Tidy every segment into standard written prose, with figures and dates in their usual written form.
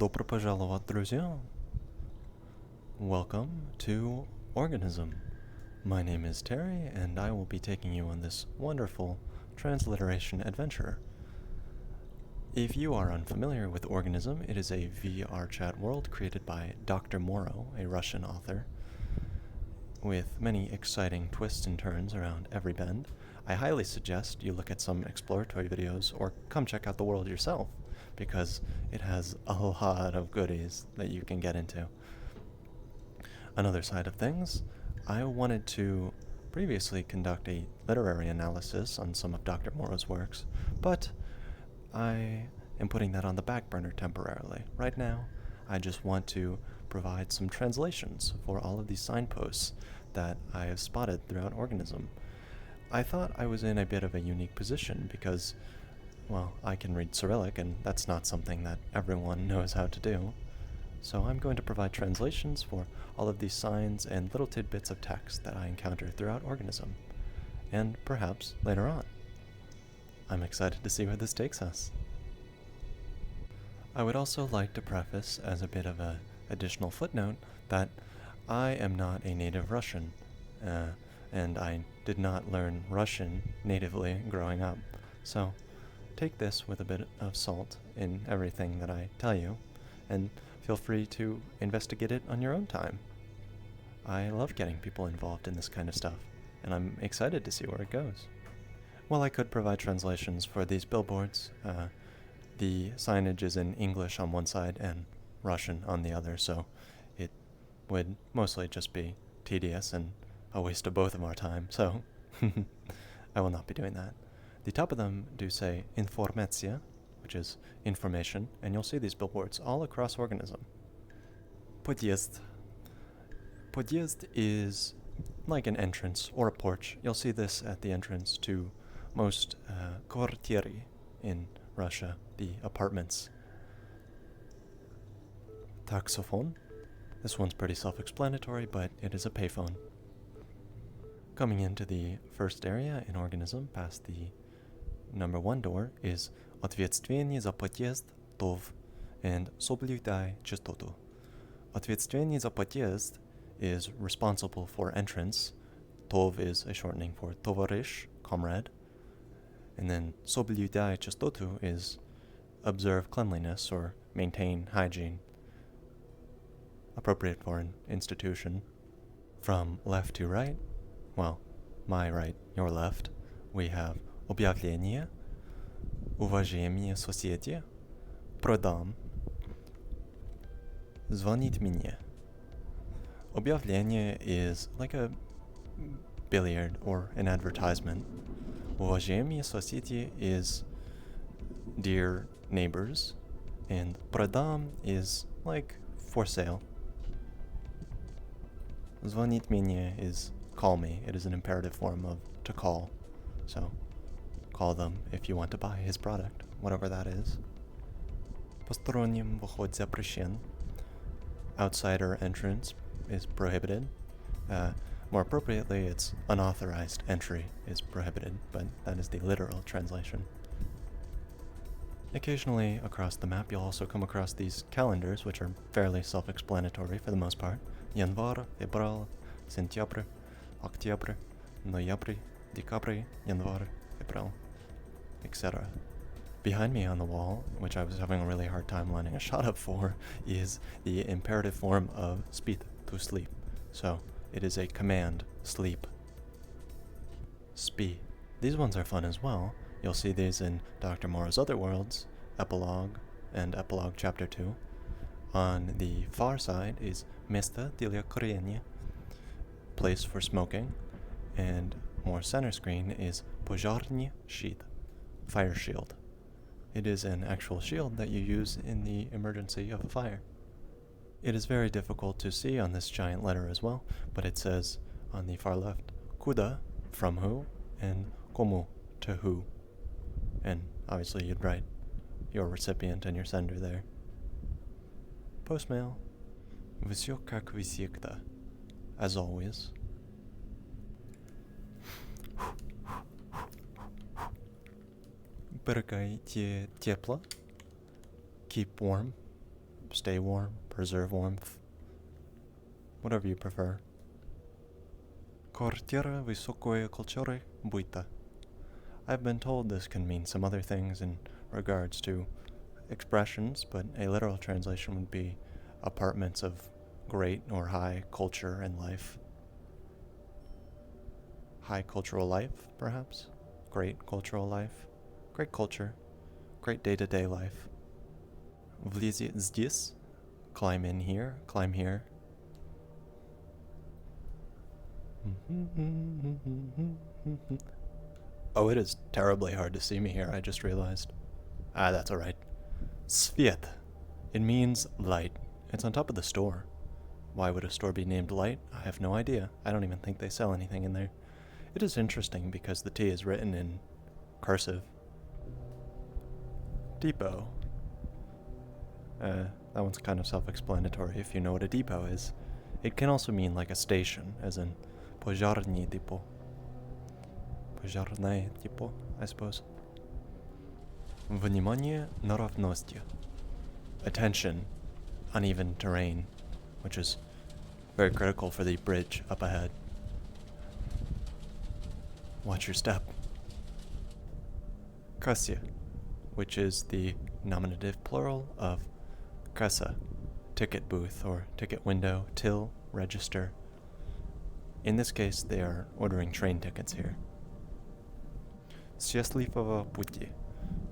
Добро пожаловать, друзья. Welcome to Organism. My name is Terry, and I will be taking you on this wonderful transliteration adventure. If you are unfamiliar with Organism, it is a VR chat world created by Dr. Morro, a Russian author, with many exciting twists and turns around every bend. I highly suggest you look at some exploratory videos or come check out the world yourself, because it has a lot of goodies that you can get into. Another side of things, I wanted to previously conduct a literary analysis on some of Dr. Morro's works, but I am putting that on the back burner temporarily. Right now, I just want to provide some translations for all of these signposts that I have spotted throughout Organism. I thought I was in a bit of a unique position because, well, I can read Cyrillic, and that's not something that everyone knows how to do. So I'm going to provide translations for all of these signs and little tidbits of text that I encounter throughout Organism, and perhaps later on. I'm excited to see where this takes us. I would also like to preface as a bit of an additional footnote that I am not a native Russian, and I did not learn Russian natively growing up, so take this with a bit of salt in everything that I tell you, and feel free to investigate it on your own time. I love getting people involved in this kind of stuff, and I'm excited to see where it goes. Well, I could provide translations for these billboards. The signage is in English on one side and Russian on the other, so it would mostly just be tedious and a waste of both of our time, so I will not be doing that. The top of them do say Информатция, which is information, and you'll see these billboards all across Organism. Подъезд. Подъезд is like an entrance or a porch. You'll see this at the entrance to most Kvartiri in Russia, the apartments. Taksoфон. This one's pretty self-explanatory, but it is a payphone. Coming into the first area in Organism, past the number 1 door, is Ответственный за подъезд, тов, and Соблюдай чистоту. Ответственный за подъезд is responsible for entrance. Tov is a shortening for товарищ, comrade. And then Соблюдай чистоту is observe cleanliness or maintain hygiene, appropriate for an institution. From left to right, well, my right, your left, we have Объявление, Уважаемые, соседи, Продам, Звонить мне. Объявление is like a billiard or an advertisement. Уважаемые, соседи is dear neighbors, and Продам is like for sale. Звонить мне is call me. It is an imperative form of to call. So call them if you want to buy his product, whatever that is. Посторонним вход запрещен. Outsider entrance is prohibited. More appropriately, it's unauthorized entry is prohibited, but that is the literal translation. Occasionally, across the map, you'll also come across these calendars, which are fairly self-explanatory for the most part. Январь, февраль, сентябрь, октябрь, ноябрь, декабрь, январь, февраль, etc. Behind me on the wall, which I was having a really hard time lining a shot up for, is the imperative form of spit, to sleep. So it is a command, sleep. Spi. These ones are fun as well. You'll see these in Dr. Morro's other worlds, Epilogue and Epilogue Chapter 2. On the far side is Место для курения, place for smoking, and more center screen is Пожарный щит, fire shield. It is an actual shield that you use in the emergency of a fire. It is very difficult to see on this giant letter as well, but it says on the far left, Kуда, from who, and кому, to who. And obviously you'd write your recipient and your sender there. Postmail. Всё как всегда. As always. Берегите, тепло. Keep warm. stay warm, preserve warmth, whatever you prefer. Квартира высокой культуры быта. I've been told this can mean some other things in regards to expressions, but a literal translation would be apartments of great or high culture and life. High cultural life, perhaps? Great cultural life? Great culture. Great day-to-day life. Влезет здесь. Climb in here. Climb here. Oh, it is terribly hard to see me here, I just realized. That's alright. Sviet. It means light. It's on top of the store. Why would a store be named Light? I have no idea. I don't even think they sell anything in there. It is interesting because the T is written in cursive. Depot. That one's kind of self-explanatory if you know what a depot is. It can also mean like a station, as in Пожарный депо. Пожарное депо, I suppose. Внимание на равности. Attention, uneven terrain, which is very critical for the bridge up ahead. Watch your step. Кассе, which is the nominative plural of kassa, ticket booth or ticket window, till, register. In this case, they are ordering train tickets here. Счастливого пути.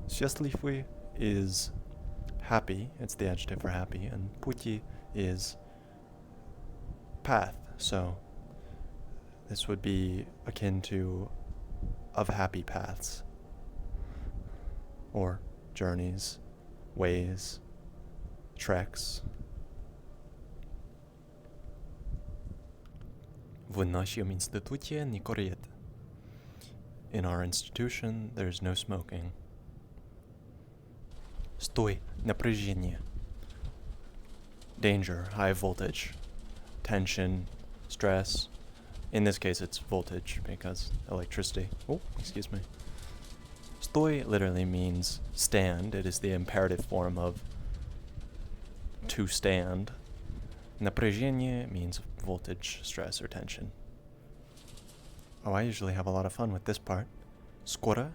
Счастливый is happy, it's the adjective for happy, and пути is path, so this would be akin to of happy paths, or journeys, ways, treks. В нашем институте не курят. In our institution, there's no smoking. Стой, напряжение. Danger, high voltage. Tension, stress. In this case, it's voltage because electricity. Oh, excuse me. Стой literally means stand. It is the imperative form of to stand. Напряжение means voltage, stress, or tension. Oh, I usually have a lot of fun with this part. Skoro,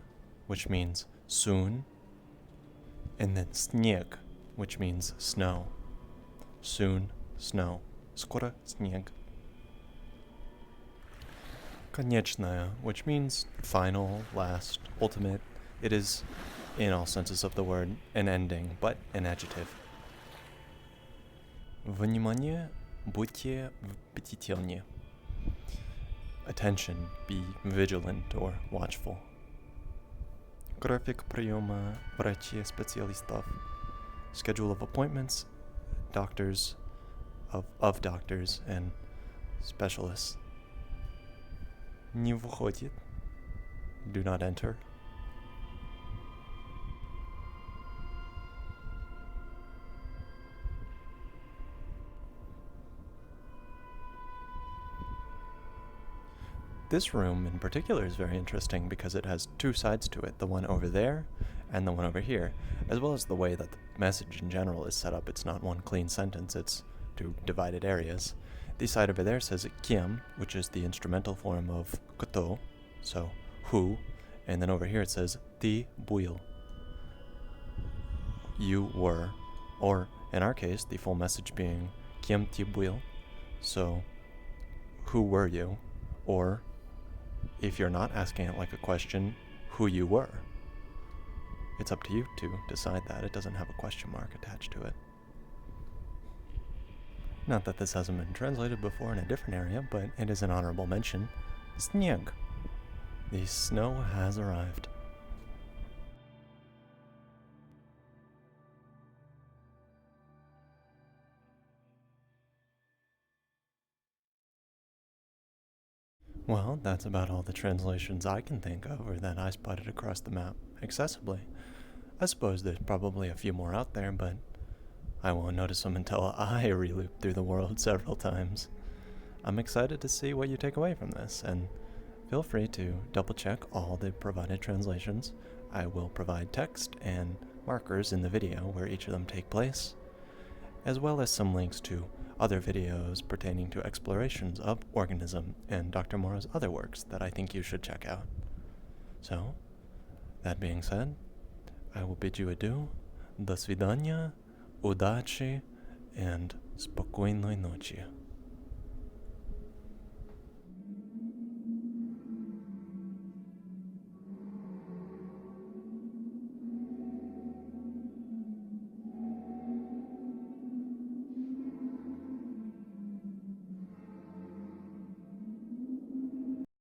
which means soon. And then снег, which means snow. Soon, snow. Skoro, снег. Конечная, which means final, last, ultimate. It is, in all senses of the word, an ending, but an adjective. Внимание, будьте бдительны. Attention, be vigilant or watchful. График приема врачей-специалистов. Schedule of appointments, doctors, of doctors and specialists. Не входит. Do not enter. This room in particular is very interesting because it has two sides to it, the one over there and the one over here, as well as the way that the message in general is set up. It's not one clean sentence, it's two divided areas. The side over there says кем, which is the instrumental form of кто, so who, and then over here it says ты был, you were, or in our case, the full message being кем ты был, so who were you, or if you're not asking it like a question, who you were. It's up to you to decide that. It doesn't have a question mark attached to it. Not that this hasn't been translated before in a different area, but it is an honorable mention. Снег. The snow has arrived. Well, that's about all the translations I can think of or that I spotted across the map accessibly. I suppose there's probably a few more out there, but I won't notice them until I re-loop through the world several times. I'm excited to see what you take away from this, and feel free to double-check all the provided translations. I will provide text and markers in the video where each of them take place. as well as some links to other videos pertaining to explorations of Organism and Dr. Morro's other works that I think you should check out. So, that being said, I will bid you adieu, до свидания, удачи, and спокойной ночи.